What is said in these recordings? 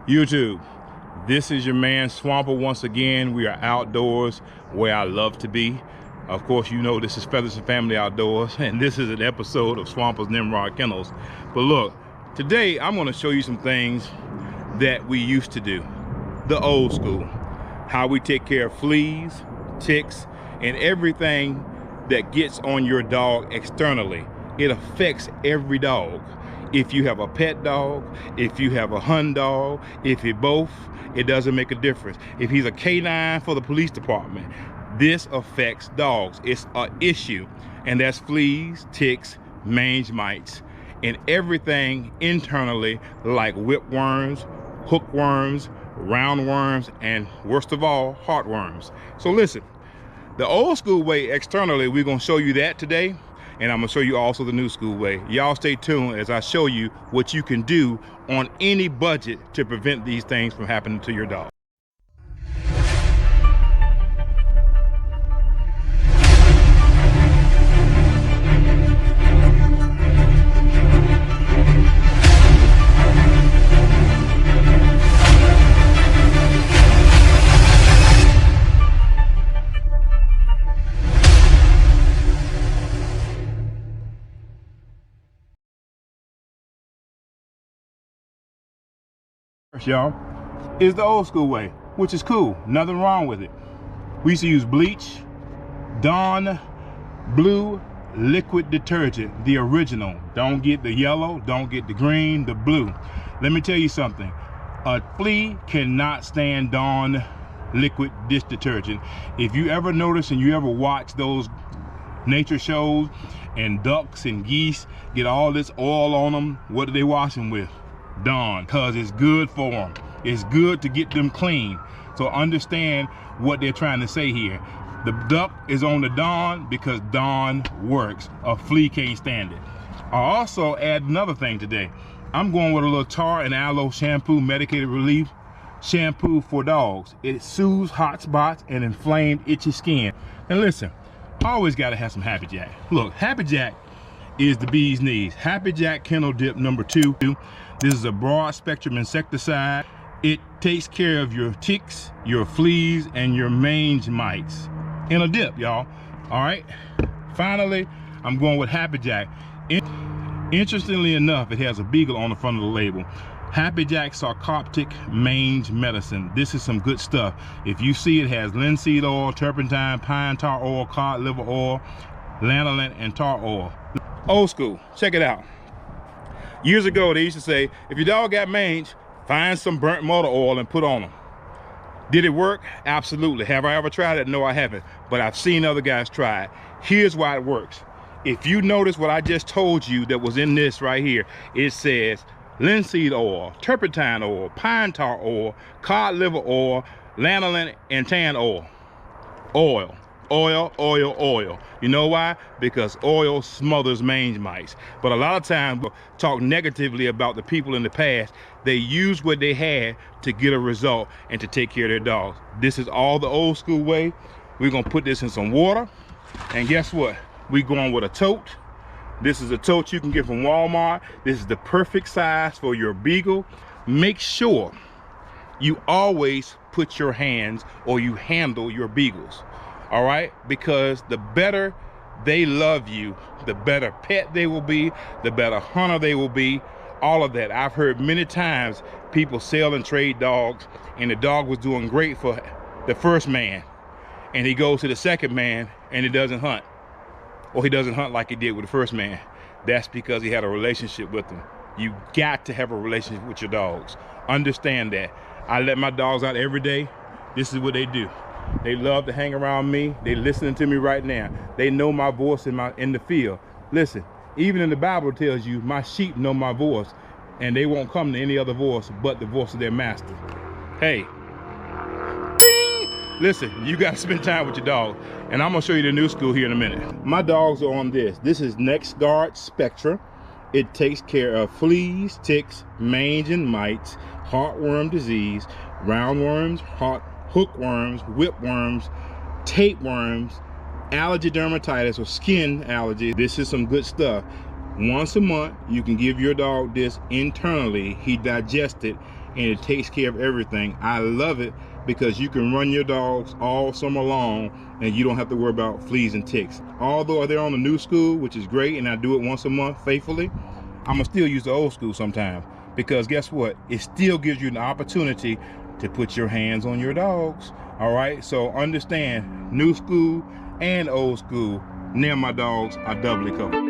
YouTube, this is your man Swamper once again. We are outdoors where I love to be. Of course, you know this is Feathers and Family Outdoors, and this is an episode of Swamper's Nimrod Kennels. But look, today I'm going to show you some things that we used to do, the old school, how we take care of fleas, ticks, and everything that gets on your dog externally. It affects every dog. If you have a pet dog, if you have a hunt dog, if you both, it doesn't make a difference. If he's a canine for the police department, this affects dogs. It's an issue, and that's fleas, ticks, mange mites, and everything internally like whipworms, hookworms, roundworms, and worst of all, heartworms. So listen, the old school way externally, we're gonna show you that today. And I'm gonna show you also the new school way. Y'all stay tuned as I show you what you can do on any budget to prevent these things from happening to your dog. Y'all, is the old school way, which is cool, nothing wrong with it. We used to use bleach, Dawn blue liquid detergent, the original. Don't get the yellow, don't get the green, the blue. Let me tell you something, a flea cannot stand Dawn liquid dish detergent. If you ever notice and you ever watch those nature shows and ducks and geese get all this oil on them, what do they wash them with? Dawn, because it's good for them. It's good to get them clean. So understand what they're trying to say here. The duck is on the Dawn because Dawn works. A flea can't stand it. I also add another thing today. I'm going with a little tar and aloe shampoo, medicated relief shampoo for dogs. It soothes hot spots and inflamed itchy skin. And listen, always got to have some Happy Jack. Look, Happy Jack is the bee's knees. Happy Jack Kennel Dip number 2. This is a broad spectrum insecticide. It takes care of your ticks, your fleas, and your mange mites in a dip, y'all. All right, finally, I'm going with Happy Jack. Interestingly enough, it has a beagle on the front of the label. Happy Jack Sarcoptic Mange Medicine. This is some good stuff. If you see, it has linseed oil, turpentine, pine tar oil, cod liver oil, lanolin, and tar oil. Old school, check it out. Years ago, they used to say, if your dog got mange, find some burnt motor oil and put on them. Did it work? Absolutely. Have I ever tried it? No, I haven't. But I've seen other guys try it. Here's why it works. If you notice what I just told you that was in this right here, it says linseed oil, turpentine oil, pine tar oil, cod liver oil, lanolin, and tan oil. Oil. Oil, oil, oil. You know why? Because oil smothers mange mites. But a lot of times we talk negatively about the people in the past. They used what they had to get a result and to take care of their dogs. This is all the old school way. We're gonna put this in some water, and guess what? We're going with a tote. This is a tote you can get from Walmart. This is the perfect size for your beagle. Make sure you always put your hands or you handle your beagles. All right, because the better they love you, the better pet they will be, the better hunter they will be, all of that. I've heard many times people sell and trade dogs, and the dog was doing great for the first man, and he goes to the second man and he doesn't hunt, or he doesn't hunt like he did with the first man. That's because he had a relationship with them. You got to have a relationship with your dogs. Understand that. I let my dogs out every day. This is what they do. They love to hang around me. They listening to me right now. They know my voice in the field. Listen, even in the Bible tells you my sheep know my voice, and they won't come to any other voice but the voice of their master. Hey, ding! Listen, you got to spend time with your dog, and I'm gonna show you the new school here in a minute. My dogs are on this. This is NexGard Spectra. It takes care of fleas, ticks, mange and mites, heartworm disease, roundworms, hookworms, whipworms, tapeworms, allergy dermatitis or skin allergy. This is some good stuff. Once a month, you can give your dog this internally. He digests it and it takes care of everything. I love it because you can run your dogs all summer long and you don't have to worry about fleas and ticks. Although they're on the new school, which is great, and I do it once a month faithfully, I'm gonna still use the old school sometimes, because guess what? It still gives you an opportunity to put your hands on your dogs. All right, so understand, new school and old school, now my dogs are doubly covered.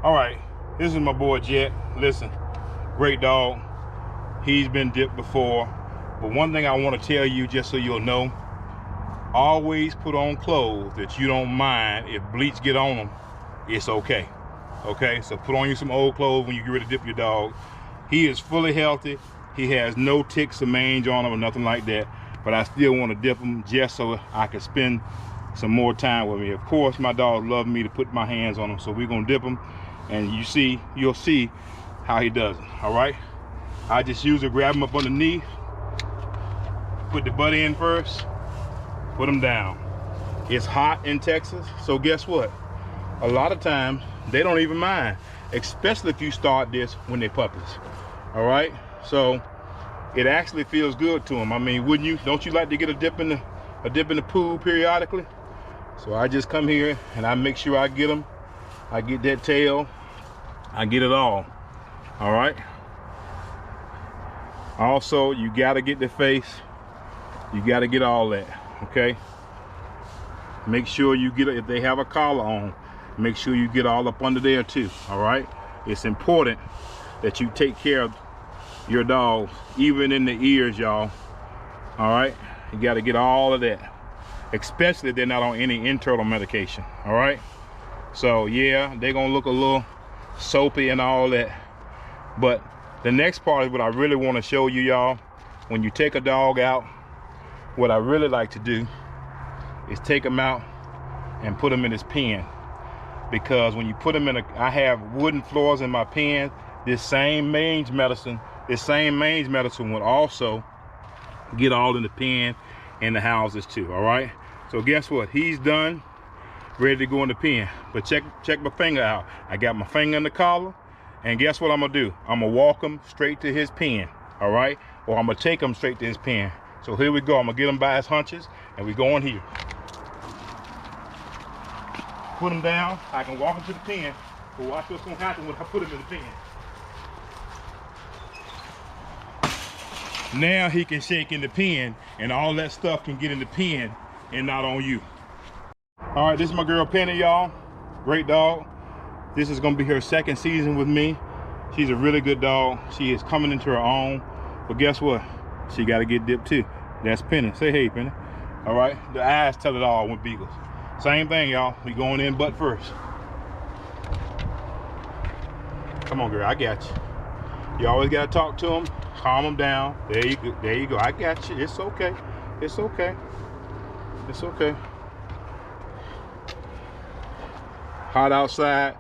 All right, this is my boy Jet. Listen, great dog. He's been dipped before, but one thing I want to tell you, just so you'll know, always put on clothes that you don't mind if bleach get on them. It's okay. Okay, so put on you some old clothes when you get ready to dip your dog. He is fully healthy. He has no ticks or mange on him or nothing like that, but I still want to dip him just so I can spend some more time with me. Of course, my dog loves me to put my hands on him, so we're gonna dip him, and you'll see how he does it. All right, I just usually grab him up underneath, put the butt in first, put him down. It's hot in Texas, so guess what? A lot of times they don't even mind, especially if you start this when they're puppies. All right, so it actually feels good to them. I mean, wouldn't you? Don't you like to get a dip in the pool periodically? So I just come here and I make sure I get them. I get that tail, I get it all. All right. Also, you gotta get the face. You gotta get all that, okay? Make sure you get it. If they have a collar on, make sure you get all up under there too, all right? It's important that you take care of your dogs, even in the ears, y'all, all right? You gotta get all of that, especially if they're not on any internal medication, all right? So yeah, they're gonna look a little soapy and all that, but the next part is what I really wanna show you, y'all. When you take a dog out, what I really like to do is take him out and put him in his pen, because when you put him in I have wooden floors in my pen. This same mange medicine would also get all in the pen and the houses too. All right, so guess what? He's done, ready to go in the pen. But check my finger out. I got my finger in the collar, and guess what I'm gonna do? I'm gonna walk him straight to his pen. All right, or I'm gonna take him straight to his pen. So here we go. I'm gonna get him by his hunches, and we go in here. Put him down. I can walk him to the pen, but watch what's gonna happen when I put him in the pen. Now he can shake in the pen, and all that stuff can get in the pen and not on you. All right, this is my girl Penny, y'all. Great dog. This is gonna be her second season with me. She's a really good dog. She is coming into her own, but guess what? She gotta get dipped too. That's Penny. Say hey, Penny. All right, the eyes tell it all with beagles. Same thing, y'all. We going in butt first. Come on, girl, I got you. You always gotta talk to them, calm them down. There you go. There you go. I got you. It's okay. It's okay. It's okay. Hot outside.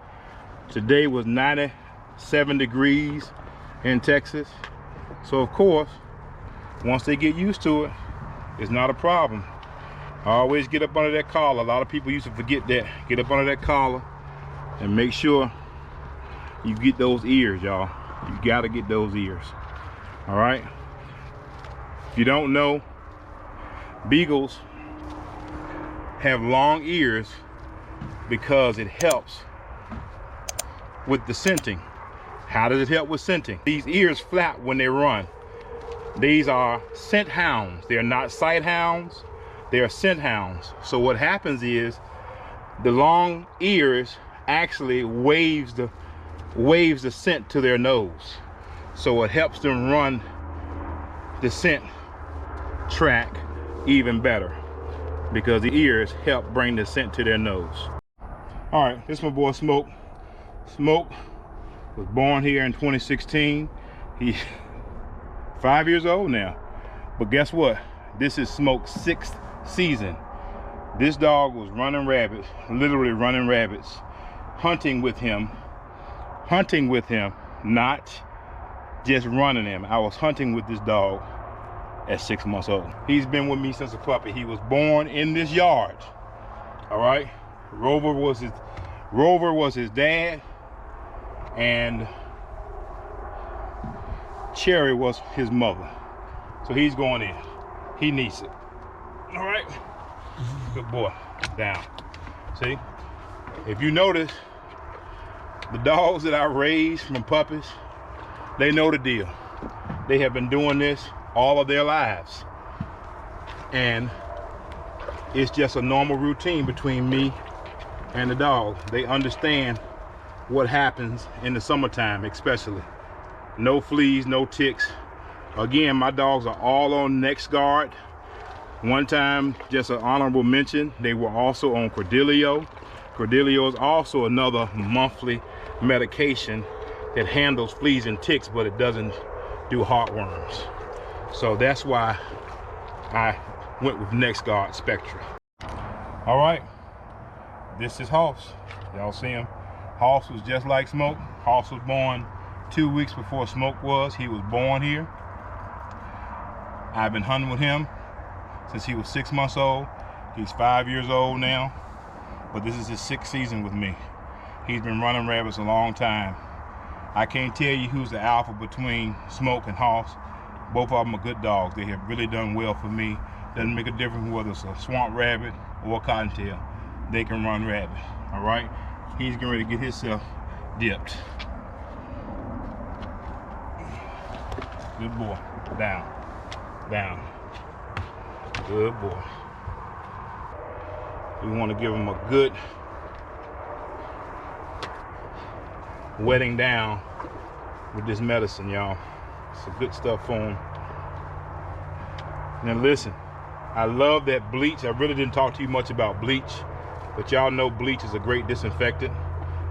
Today was 97 degrees in Texas. So of course, once they get used to it, it's not a problem. Always get up under that collar. A lot of people used to forget that. Get up under that collar and make sure you get those ears, y'all. You gotta get those ears. All right. If you don't know, beagles have long ears because it helps with the scenting. How does it help with scenting? These ears flap when they run. These are scent hounds. They're not sight hounds. They're scent hounds. So what happens is the long ears actually waves the scent to their nose. So it helps them run the scent track even better, because the ears help bring the scent to their nose. All right, this is my boy Smoke. Smoke was born here in 2016. He's 5 years old now. But guess what? This is Smoke's 6th season. This dog was running rabbits, literally running rabbits, hunting with him, not just running him. I was hunting with this dog at 6 months old. He's been with me since a puppy. He was born in this yard. All right. Rover was his dad, and Cherry was his mother. So he's going in. He needs it. All right. Good boy. Down. See? If you notice, the dogs that I raised from puppies, they know the deal. They have been doing this all of their lives. And it's just a normal routine between me and the dog. They understand what happens in the summertime, especially. No fleas, no ticks. Again, my dogs are all on next guard. One time, just an honorable mention, they were also on Cordelio. Cordelio is also another monthly medication that handles fleas and ticks, but it doesn't do heartworms. So that's why I went with NexGard Spectra. All right, this is Hoss. Y'all see him? Hoss was just like Smoke. Hoss was born 2 weeks before Smoke was. He was born here. I've been hunting with him since he was 6 months old. He's 5 years old now, but this is his 6th season with me. He's been running rabbits a long time. I can't tell you who's the alpha between Smoke and Hoss. Both of them are good dogs. They have really done well for me. Doesn't make a difference whether it's a swamp rabbit or a cottontail. They can run rabbit, all right? He's getting ready to get himself dipped. Good boy. Down. Down. Good boy. We want to give him a good wetting down with this medicine, y'all. Some good stuff for him. Now listen, I love that bleach. I really didn't talk to you much about bleach, but y'all know bleach is a great disinfectant.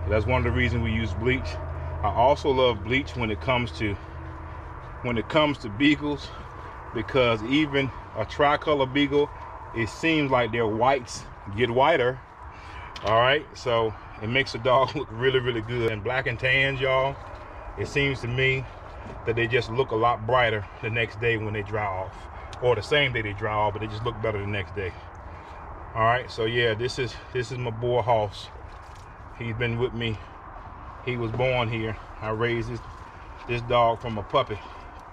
That's one of the reasons we use bleach. I also love bleach when it comes to beagles, because even a tricolor beagle, it seems like their whites get whiter. All right, so it makes the dog look really, really good. And black and tans, y'all, it seems to me that they just look a lot brighter the next day when they dry off, or the same day they dry off, but they just look better the next day. All right, so yeah, this is my boy Hoss. He's been with me. He was born here. I raised this dog from a puppy.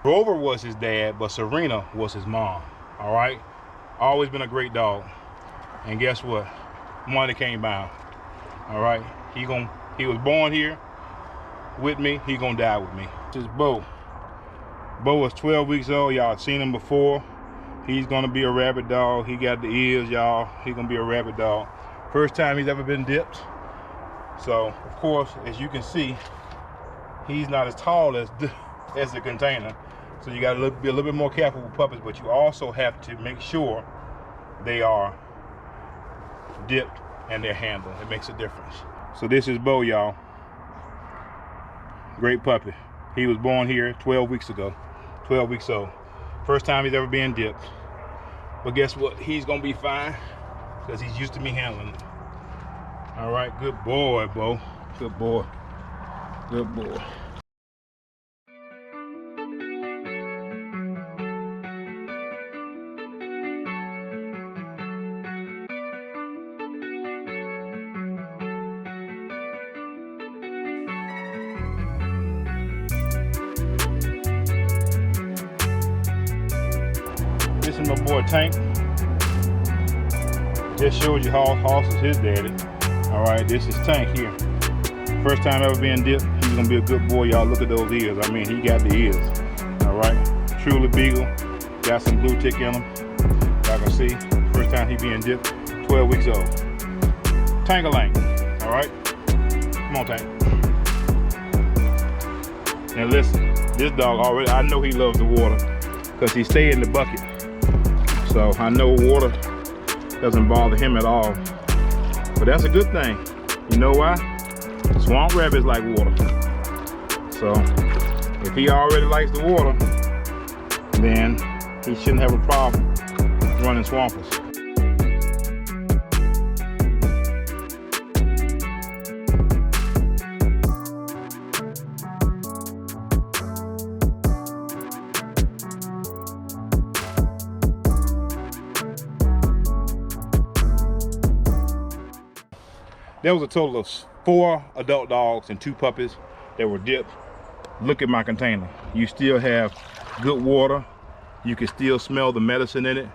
Rover was his dad, but Serena was his mom. All right, always been a great dog. And guess what? Money came by. All right, he was born here with me. He gonna die with me. This is Bo. Bo was 12 weeks old. Y'all seen him before. He's gonna be a rabbit dog. He got the ears, y'all. He gonna be a rabbit dog. First time he's ever been dipped. So of course, as you can see, he's not as tall as the container. So you gotta be a little bit more careful with puppies, but you also have to make sure they are dipped and they're handled. It makes a difference. So this is Bo, y'all. Great puppy. He was born here 12 weeks ago. 12 weeks old. First time he's ever been dipped. But guess what? He's gonna be fine because he's used to me handling it. All right, good boy, Bo. Good boy. Good boy. This is my boy Tank. Just showed you Hoss is his daddy. All right, this is Tank here. First time ever being dipped. He's gonna be a good boy, y'all. Look at those ears. I mean, he got the ears. All right, truly beagle. Got some blue tick in him. Y'all can see. First time he being dipped. 12 weeks old. Tank-a-lang. All right, come on, Tank. Now listen, this dog already. I know he loves the water because he stay in the bucket. So I know water doesn't bother him at all. But that's a good thing. You know why? Swamp rabbits like water. So if he already likes the water, then he shouldn't have a problem running swampers. There was a total of 4 adult dogs and 2 puppies that were dipped. Look at my container. You still have good water. You can still smell the medicine in it.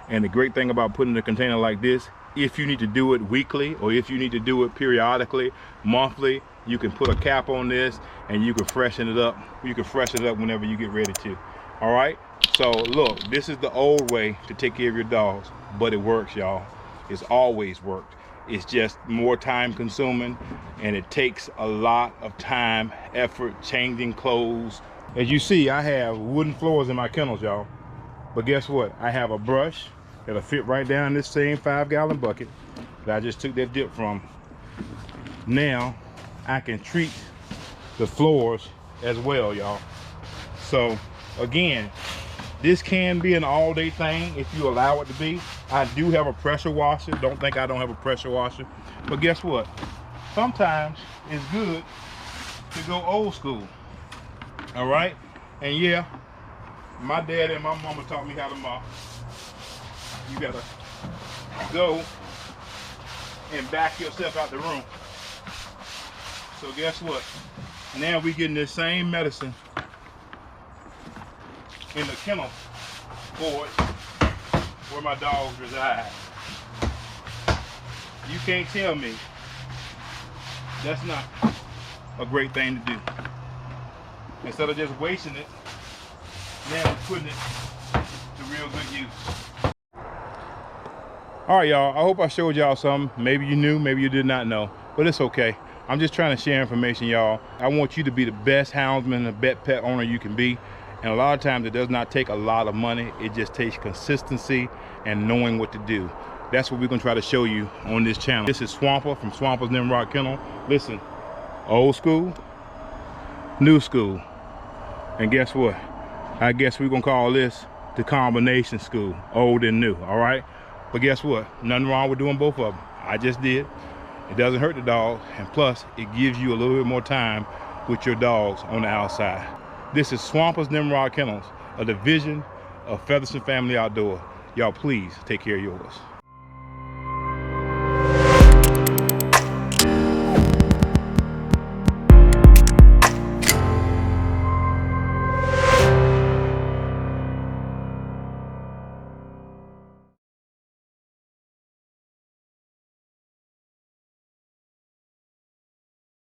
And the great thing about putting a container like this, if you need to do it weekly or if you need to do it periodically, monthly, you can put a cap on this and you can freshen it up. You can freshen it up whenever you get ready to. All right? So look, this is the old way to take care of your dogs, but it works, y'all. It's always worked. It's just more time consuming and it takes a lot of time, effort, changing clothes. As you see, I have wooden floors in my kennels, y'all. But guess what? I have a brush that'll fit right down this same 5-gallon bucket that I just took that dip from. Now I can treat the floors as well, y'all. So again, this can be an all-day thing if you allow it to be. I do have a pressure washer. Don't think I don't have a pressure washer. But guess what? Sometimes it's good to go old school. All right? And yeah, my dad and my mama taught me how to mop. You gotta go and back yourself out the room. So guess what? Now we getting this same medicine in the kennel board where my dogs reside. You can't tell me that's not a great thing to do. Instead of just wasting it, now we're putting it to real good use. All right, y'all, I hope I showed y'all something. Maybe you knew, maybe you did not know, but it's okay. I'm just trying to share information, y'all. I want you to be the best houndsman and pet owner you can be. And a lot of times it does not take a lot of money. It just takes consistency and knowing what to do. That's what we're gonna try to show you on this channel. This is Swamper from Swamper's Nimrod Kennel. Listen, old school, new school. And guess what? I guess we're gonna call this the combination school, old and new, all right? But guess what? Nothing wrong with doing both of them. I just did. It doesn't hurt the dog, and plus it gives you a little bit more time with your dogs on the outside. This is Swamper's Nimrod Kennels, a division of Featherston Family Outdoor. Y'all please take care of yours.